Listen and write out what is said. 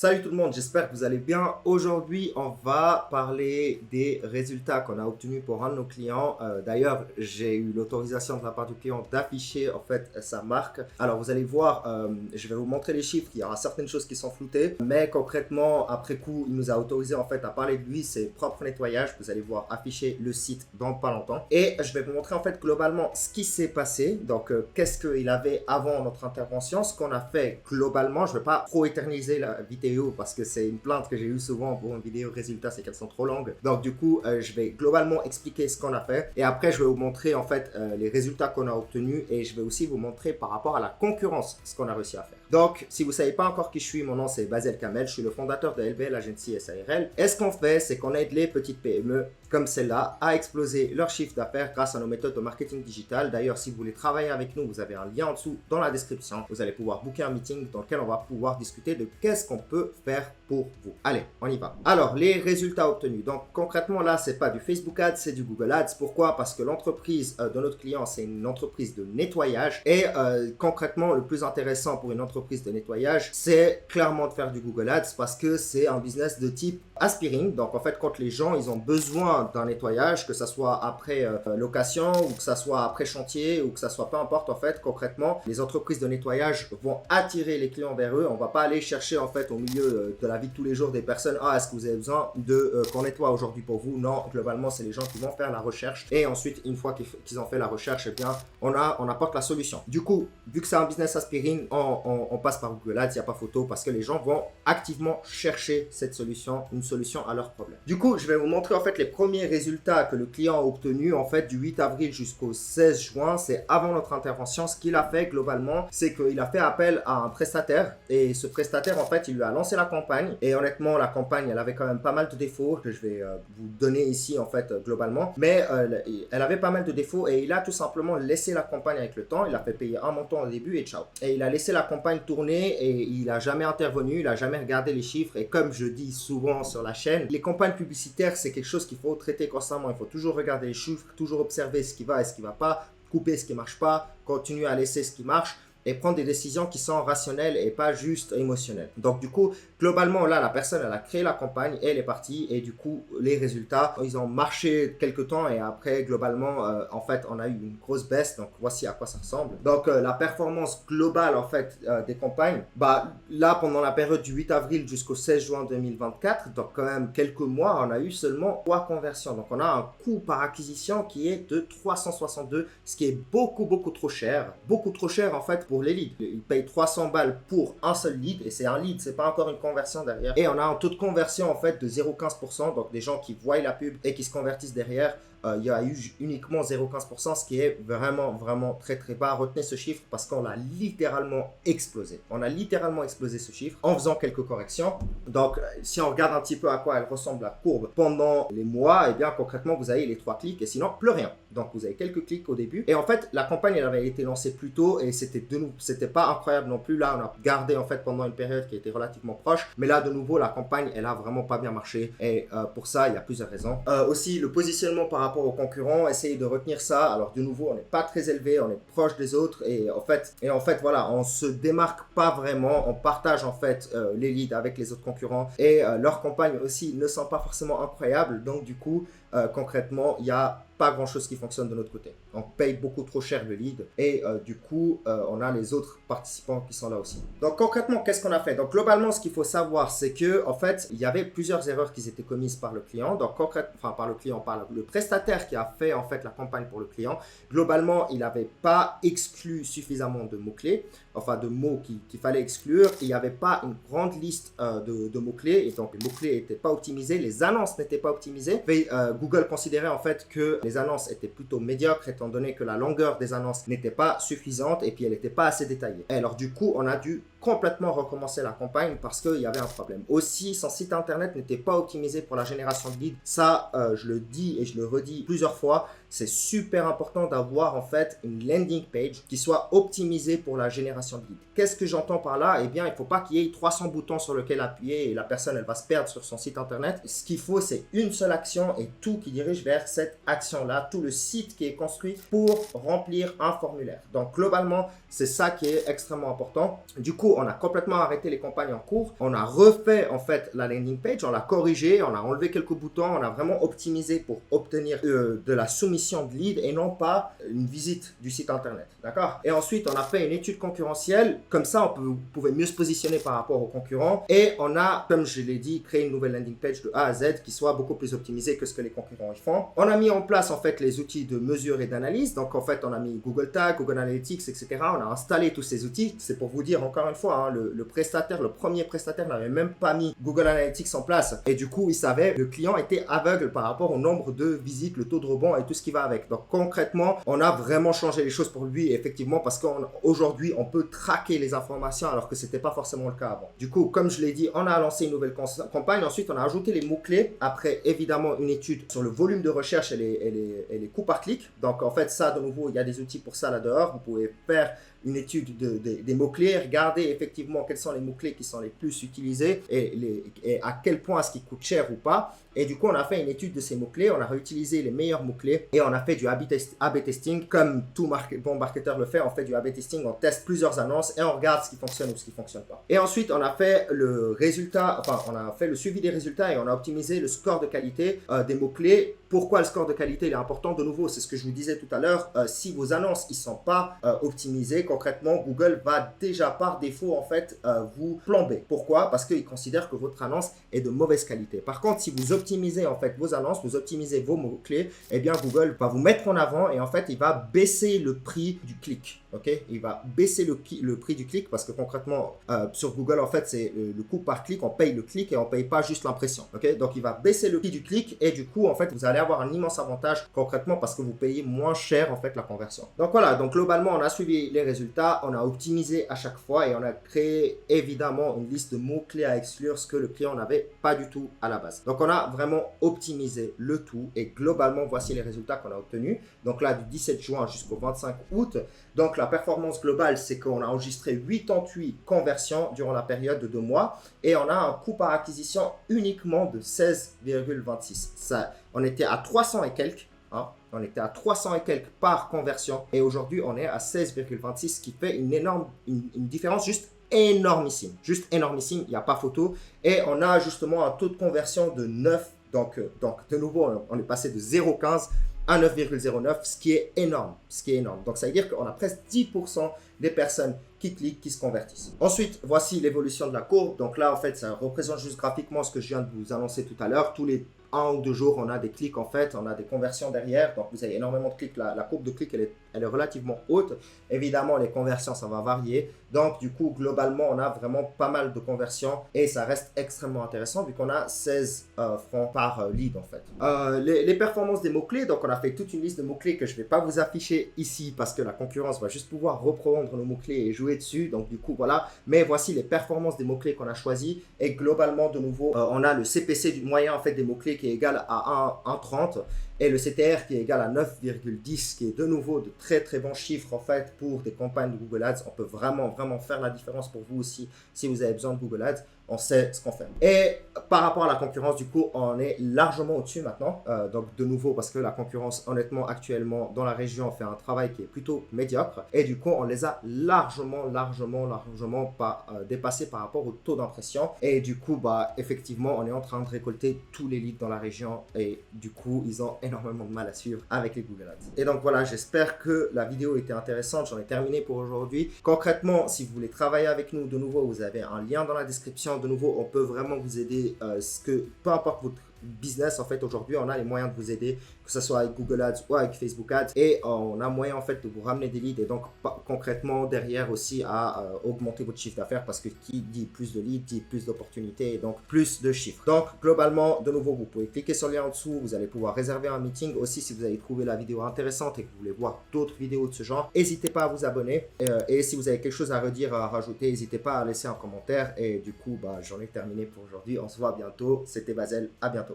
Salut tout le monde, j'espère que vous allez bien. Aujourd'hui, on va parler des résultats qu'on a obtenus pour un de nos clients. D'ailleurs, j'ai eu l'autorisation de la part du client d'afficher en fait sa marque. Alors vous allez voir, je vais vous montrer les chiffres. Il y aura certaines choses qui sont floutées, mais concrètement, après coup, il nous a autorisé en fait à parler de lui, ses propres nettoyages. Vous allez voir afficher le site dans pas longtemps. Et je vais vous montrer en fait globalement ce qui s'est passé. Donc, qu'est-ce qu'il avait avant notre intervention, ce qu'on a fait globalement. Je ne vais pas trop éterniser la vidéo parce que c'est une plainte que j'ai eu souvent pour une vidéo résultat, c'est qu'elles sont trop longues. Donc du coup, je vais globalement expliquer ce qu'on a fait et après je vais vous montrer en fait les résultats qu'on a obtenus et je vais aussi vous montrer par rapport à la concurrence ce qu'on a réussi à faire. Donc si vous ne savez pas encore qui je suis, mon nom c'est Basel Kamel, je suis le fondateur de LBL Agency SARL. Et ce qu'on fait, c'est qu'on aide les petites PME comme celle-là à exploser leur chiffre d'affaires grâce à nos méthodes de marketing digital. D'ailleurs, si vous voulez travailler avec nous, vous avez un lien en dessous dans la description. Vous allez pouvoir booker un meeting dans lequel on va pouvoir discuter de qu'est-ce qu'on peut faire pour vous. Allez, on y va. Alors, les résultats obtenus. Donc, concrètement, là, c'est pas du Facebook Ads, c'est du Google Ads. Pourquoi? Parce que l'entreprise de notre client, c'est une entreprise de nettoyage. Et concrètement, le plus intéressant pour une entreprise de nettoyage, c'est clairement de faire du Google Ads parce que c'est un business de type aspirine. Donc, en fait, quand les gens, ils ont besoin d'un nettoyage, que ça soit après location ou que ça soit après chantier ou que ça soit peu importe, en fait, concrètement, les entreprises de nettoyage vont attirer les clients vers eux. On va pas aller chercher, en fait, au milieu de la vie de tous les jours des personnes, ah, est-ce que vous avez besoin de qu'on nettoie aujourd'hui pour vous? Non, globalement, c'est les gens qui vont faire la recherche et ensuite, une fois qu'ils ont fait la recherche, eh bien, on apporte la solution. Du coup, vu que c'est un business aspirine, on passe par Google Ads, il n'y a pas photo parce que les gens vont activement chercher cette solution, une solution à leur problème. Du coup, je vais vous montrer en fait les premiers résultats que le client a obtenus en fait du 8 avril jusqu'au 16 juin. C'est avant notre intervention. Ce qu'il a fait globalement, c'est qu'il a fait appel à un prestataire et ce prestataire en fait, il lui a lancé la campagne et honnêtement, la campagne, elle avait quand même pas mal de défauts que je vais vous donner ici en fait globalement. Mais elle avait pas mal de défauts et il a tout simplement laissé la campagne avec le temps. Il a fait payer un montant au début et ciao. Et il a laissé la campagne tourner et il n'a jamais intervenu, il n'a jamais regardé les chiffres et comme je dis souvent sur la chaîne, les campagnes publicitaires, c'est quelque chose qu'il faut traiter constamment. Il faut toujours regarder les chiffres, toujours observer ce qui va et ce qui ne va pas, couper ce qui ne marche pas, continuer à laisser ce qui marche et prendre des décisions qui sont rationnelles et pas juste émotionnelles. Donc du coup, globalement là, la personne, elle a créé la campagne, elle est partie et du coup, les résultats, ils ont marché quelques temps et après, globalement, en fait, on a eu une grosse baisse. Donc voici à quoi ça ressemble. Donc la performance globale en fait des campagnes, bah là, pendant la période du 8 avril jusqu'au 16 juin 2024, donc quand même quelques mois, on a eu seulement 3 conversions. Donc on a un coût par acquisition qui est de 362, ce qui est beaucoup trop cher. Beaucoup trop cher en fait pour les leads. Ils payent 300 balles pour un seul lead et c'est un lead, c'est pas encore une conversion derrière. Et on a un taux de conversion en fait de 0,15%, donc des gens qui voient la pub et qui se convertissent derrière. Il y a eu uniquement 0,15%, ce qui est vraiment très bas. Retenez ce chiffre parce qu'on l'a littéralement explosé. On a littéralement explosé ce chiffre en faisant quelques corrections. Donc, si on regarde un petit peu à quoi elle ressemble la courbe pendant les mois, et bien concrètement, vous avez les 3 clics et sinon, plus rien. Donc, vous avez quelques clics au début. Et en fait, la campagne, elle avait été lancée plus tôt et c'était pas incroyable non plus. Là, on a gardé en fait pendant une période qui était relativement proche. Mais là, de nouveau, la campagne, elle a vraiment pas bien marché. Et pour ça, il y a plusieurs raisons. Aussi, le positionnement par rapport aux concurrents, essayez de retenir ça. Alors de nouveau, on n'est pas très élevé, on est proche des autres et en fait voilà, on se démarque pas vraiment, on partage en fait les leads avec les autres concurrents et leurs campagnes aussi ne sont pas forcément incroyables. Donc du coup, concrètement, il y a pas grand chose qui fonctionne de notre côté. On paye beaucoup trop cher le lead et du coup, on a les autres participants qui sont là aussi. Donc concrètement, qu'est-ce qu'on a fait? Donc globalement, ce qu'il faut savoir, c'est que en fait, il y avait plusieurs erreurs qui étaient commises par le client. Donc concrètement, enfin par le client, par le prestataire qui a fait en fait la campagne pour le client. Globalement, il n'avait pas exclu suffisamment de mots-clés, enfin de mots qu'il fallait exclure. Il n'y avait pas une grande liste de mots-clés et donc les mots-clés n'étaient pas optimisés, les annonces n'étaient pas optimisées. Et, Google considérait en fait que les annonces étaient plutôt médiocres étant donné que la longueur des annonces n'était pas suffisante et puis elle n'était pas assez détaillée. Et alors du coup, on a dû complètement recommencer la campagne parce qu'il y avait un problème. Aussi, son site internet n'était pas optimisé pour la génération de leads. Ça, je le dis et je le redis plusieurs fois, c'est super important d'avoir en fait une landing page qui soit optimisée pour la génération de leads. Qu'est-ce que j'entends par là? Eh bien, il ne faut pas qu'il y ait 300 boutons sur lesquels appuyer et la personne, elle va se perdre sur son site internet. Ce qu'il faut, c'est une seule action et tout qui dirige vers cette action-là, tout le site qui est construit pour remplir un formulaire. Donc, globalement, c'est ça qui est extrêmement important. Du coup, coup, on a complètement arrêté les campagnes en cours. On a refait en fait la landing page, on l'a corrigé, on a enlevé quelques boutons, on a vraiment optimisé pour obtenir de la soumission de lead et non pas une visite du site internet. D'accord? Et ensuite, on a fait une étude concurrentielle. Comme ça, vous pouvez mieux se positionner par rapport aux concurrents. Et on a, comme je l'ai dit, créé une nouvelle landing page de A à Z qui soit beaucoup plus optimisée que ce que les concurrents y font. On a mis en place en fait les outils de mesure et d'analyse. Donc en fait, on a mis Google Tag, Google Analytics, etc. On a installé tous ces outils. C'est pour vous dire encore une fois, hein, le premier prestataire n'avait même pas mis Google Analytics en place. Et du coup, il savait, le client était aveugle par rapport au nombre de visites, le taux de rebond et tout ce qui va avec. Donc concrètement, on a vraiment changé les choses pour lui, effectivement, parce qu'aujourd'hui, on peut traquer les informations alors que c'était pas forcément le cas avant. Du coup, comme je l'ai dit, on a lancé une nouvelle campagne. Ensuite, on a ajouté les mots-clés. Après, évidemment, une étude sur le volume de recherche et les coûts par clic. Donc, en fait, ça, de nouveau, il y a des outils pour ça là-dehors. Vous pouvez faire une étude des mots-clés, regarder effectivement quels sont les mots-clés qui sont les plus utilisés et à quel point est-ce qu'ils coûtent cher ou pas. Et du coup, on a fait une étude de ces mots-clés, on a réutilisé les meilleurs mots-clés et on a fait du A/B testing. Comme tout bon marketeur le fait, on fait du A/B testing, on teste plusieurs annonces et on regarde ce qui fonctionne ou ce qui ne fonctionne pas. Et ensuite, on a fait le suivi des résultats et on a optimisé le score de qualité des mots-clés. Pourquoi le score de qualité il est important? De nouveau, c'est ce que je vous disais tout à l'heure. Si vos annonces ne sont pas optimisées, concrètement, Google va déjà par défaut en fait vous plomber. Pourquoi? Parce qu'il considère que votre annonce est de mauvaise qualité. Par contre, si vous optimisez en fait vos annonces, vous optimisez vos mots-clés, eh bien Google va vous mettre en avant et en fait il va baisser le prix du clic. Ok, il va baisser le prix du clic parce que concrètement sur Google en fait c'est le coût par clic, on paye le clic et on paye pas juste l'impression. Ok, donc il va baisser le prix du clic et du coup en fait vous allez avoir un immense avantage concrètement parce que vous payez moins cher en fait la conversion. Donc voilà, donc globalement on a suivi les résultats, on a optimisé à chaque fois et on a créé évidemment une liste de mots-clés à exclure, ce que le client n'avait pas du tout à la base. Donc on a vraiment optimisé le tout et globalement voici les résultats qu'on a obtenus. Donc là du 17 juin jusqu'au 25 août. Donc la performance globale, c'est qu'on a enregistré 88 conversions durant la période de 2 mois et on a un coût par acquisition uniquement de 16,26. On était à 300 et quelques. Hein, on était à 300 et quelques par conversion et aujourd'hui on est à 16,26, ce qui fait une différence juste énormissime. Juste énormissime, il n'y a pas photo. Et on a justement un taux de conversion de 9. Donc de nouveau, on est passé de 0,15 à 9,09, ce qui est énorme. Donc, ça veut dire qu'on a presque 10% des personnes qui cliquent, qui se convertissent. Ensuite, voici l'évolution de la courbe. Donc là, en fait, ça représente juste graphiquement ce que je viens de vous annoncer tout à l'heure. Tous les 1 ou 2 jours, on a des clics en fait, on a des conversions derrière. Donc, vous avez énormément de clics. La courbe de clics, elle est relativement haute. Évidemment, les conversions, ça va varier. Donc, du coup, globalement, on a vraiment pas mal de conversions et ça reste extrêmement intéressant vu qu'on a 16 francs par lead en fait. Les performances des mots-clés, donc on a fait toute une liste de mots-clés que je ne vais pas vous afficher ici parce que la concurrence va juste pouvoir reprendre nos mots-clés et jouer dessus. Donc, du coup, voilà. Mais voici les performances des mots-clés qu'on a choisis et globalement, de nouveau, on a le CPC du moyen en fait des mots-clés qui est égal à 1,30 et le CTR qui est égal à 9,10, qui est de nouveau de très très bons chiffres en fait pour des campagnes de Google Ads. On peut vraiment faire la différence pour vous aussi si vous avez besoin de Google Ads. On sait ce qu'on fait. Et par rapport à la concurrence, du coup, on est largement au-dessus maintenant. Donc, de nouveau, parce que la concurrence, honnêtement, actuellement, dans la région, fait un travail qui est plutôt médiocre. Et du coup, on les a largement pas dépassés par rapport au taux d'impression. Et du coup, effectivement, on est en train de récolter tous les leads dans la région. Et du coup, ils ont énormément de mal à suivre avec les Google Ads. Et donc, voilà, j'espère que la vidéo était intéressante. J'en ai terminé pour aujourd'hui. Concrètement, si vous voulez travailler avec nous, de nouveau, vous avez un lien dans la description. De nouveau, on peut vraiment vous aider, peu importe votre business, en fait, aujourd'hui, on a les moyens de vous aider, que ce soit avec Google Ads ou avec Facebook Ads, et on a moyen, en fait, de vous ramener des leads et donc, concrètement, derrière aussi, à augmenter votre chiffre d'affaires parce que qui dit plus de leads, dit plus d'opportunités et donc plus de chiffres. Donc, globalement, de nouveau, vous pouvez cliquer sur le lien en dessous, vous allez pouvoir réserver un meeting. Aussi, si vous avez trouvé la vidéo intéressante et que vous voulez voir d'autres vidéos de ce genre, n'hésitez pas à vous abonner et si vous avez quelque chose à redire, à rajouter, n'hésitez pas à laisser un commentaire et du coup, j'en ai terminé pour aujourd'hui. On se voit bientôt. C'était Basel. À bientôt.